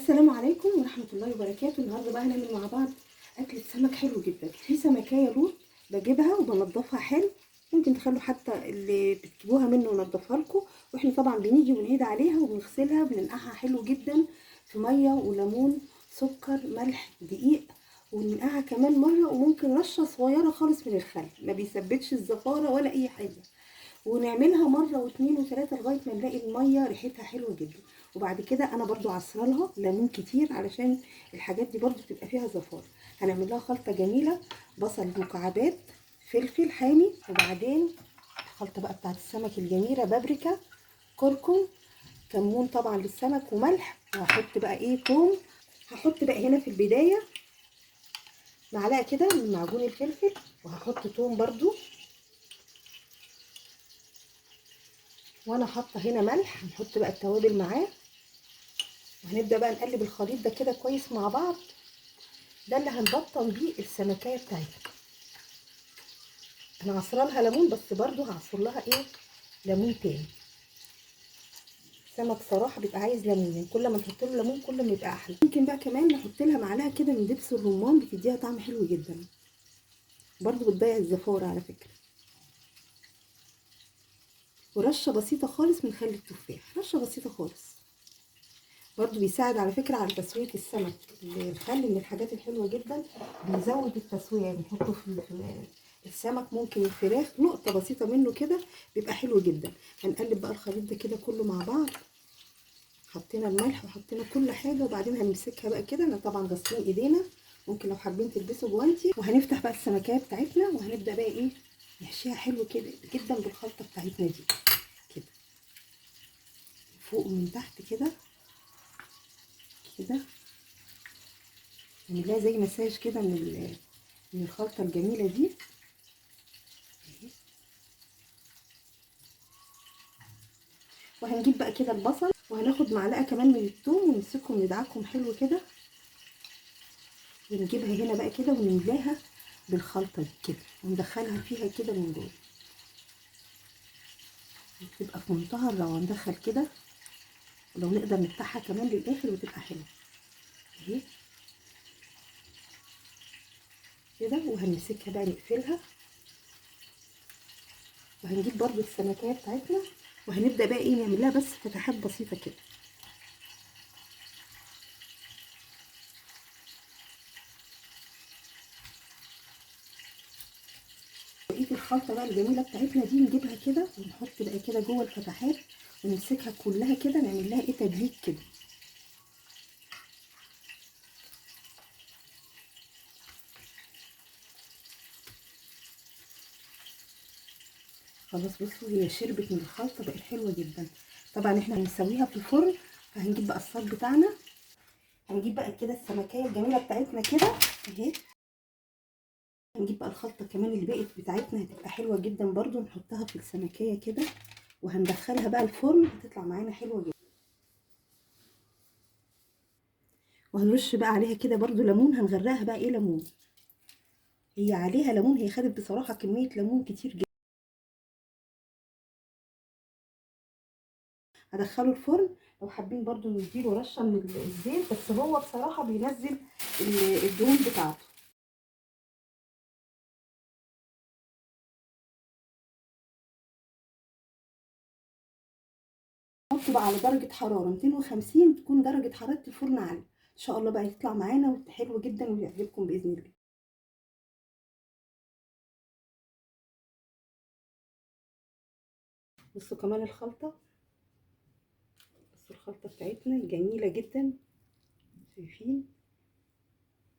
السلام عليكم ورحمة الله وبركاته. النهارده بقى هنعمل مع بعض أكلة سمك حلو جدا. في سمكية لوط بجيبها وبنضفها حلو، ممكن تخلوا حتى اللي بتجيبوها منه ينضفها لكم، واحنا طبعا بنيجي ونعيد عليها وبنغسلها وبننقعها حلو جدا في مية وليمون سكر ملح دقيق، وننقعها كمان مرة، وممكن رشة صغيرة خالص من الخل ما بيثبتش الزفارة ولا أي حاجة، ونعملها مره واثنين وثلاثه لغايه ما نلاقي الميه ريحتها حلوه جدا. وبعد كده انا برضو عصره لها ليمون كتير علشان الحاجات دي برضو بتبقى فيها زفاره. هنعمل لها خلطه جميله، بصل مكعبات فلفل حامي، وبعدين الخلطه بقى بتاعت السمك الجميله بابريكا كركم كمون طبعا للسمك وملح، وهحط بقى ايه توم. هحط بقى هنا في البدايه معلقه كده من معجون الفلفل، وهحط توم برضو، وانا حاطه هنا ملح. هنحط بقى التوابل معاه، وهنبدا بقى نقلب الخليط ده كده كويس مع بعض. ده اللي هنبطن بيه السمكيه بتاعتنا. انا عصره لها ليمون، بس برضو هعصر لها ايه ليمون تاني. السمك صراحه بيبقى عايز ليمون، يعني كل ما نحط له ليمون كل ما يبقى احلى. ممكن بقى كمان نحط لها معلقه كده من دبس الرمان، بتديها طعم حلو جدا، برضو بتضيع الزفاره على فكره. ورشه بسيطه خالص من خل التفاح، رشه بسيطه خالص، برضو بيساعد على فكرة على تسوية السمك. الخل من الحاجات الحلوة جدا، بيزود التسوية. بنحطه في السمك، ممكن الفراخ نقطة بسيطة منه كده بيبقى حلو جدا. هنقلب بقى الخليط ده كده كله مع بعض. حطينا الملح وحطينا كل حاجة، وبعدين هنمسكها بقى كده. انا طبعا غاسلين ايدينا، ممكن لو حابين تلبسوا جوانتي. وهنفتح بقى السمكية بتاعتنا، وهنبدأ بقى ايه نحشيها حلو كده جدا بالخلطة بتاعتنا دي كده، فوق ومن تحت كده كده. نعملها زي مساج كده من الخلطة الجميلة دي. وهنجيب بقى كده البصل، وهناخد معلقة كمان من الثوم ونمسكهم ندعكهم حلو كده، ونجيبها هنا بقى كده ونملاها بالخلطة دي كده، وندخلها فيها كده من جوه، بتبقى في منتهى الروعة. ندخل كده، ولو نقدر نفتحها كمان للآخر بتبقى حلوة اهي كده. وهنمسكها بقى نقفلها، وهنجيب برضو السمكية بتاعتنا، وهنبدأ بقى ايه نعمل لها بس فتحات بسيطة كده. بقية الخلطة بقى الجميلة بتاعتنا دي نجيبها كده ونحط بقى كده جوه الفتحات، ونمسكها كلها كده نعمل لها ايه تدليك كده. خلاص بصوا، هي شربت من الخلطة بقت حلوة جدا. طبعا احنا هنسويها في الفرن، فهنجيب بقى الصاج بتاعنا. هنجيب بقى كده السمكية الجميلة بتاعتنا كده اهي. هنجيب بقى الخلطة كمان اللي بقت بتاعتنا، هتبقى حلوة جدا برضو، نحطها في السمكية كده، وهندخلها بقى الفرن، هتطلع معانا حلوة جدا. وهنرش بقى عليها كده برضو ليمون، هنغرقها بقى ايه ليمون. هي عليها ليمون، هي خدت بصراحة كمية ليمون كتير جدا. هدخله الفرن. لو حابين برضو نديله رشة من الزيت، بس هو بصراحة بينزل الدهون بتاعته. نحطه بقى على درجة حرارة 250، تكون درجة حرارة الفرن عالية. ان شاء الله بقى يطلع معانا حلو جدا ويعجبكم بإذن الله. بصوا كمان الخلطة، بصوا الخلطة بتاعتنا جميلة جدا، شايفين؟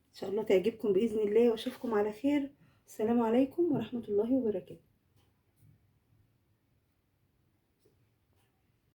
ان شاء الله تعجبكم بإذن الله، واشوفكم على خير. السلام عليكم ورحمة الله وبركاته.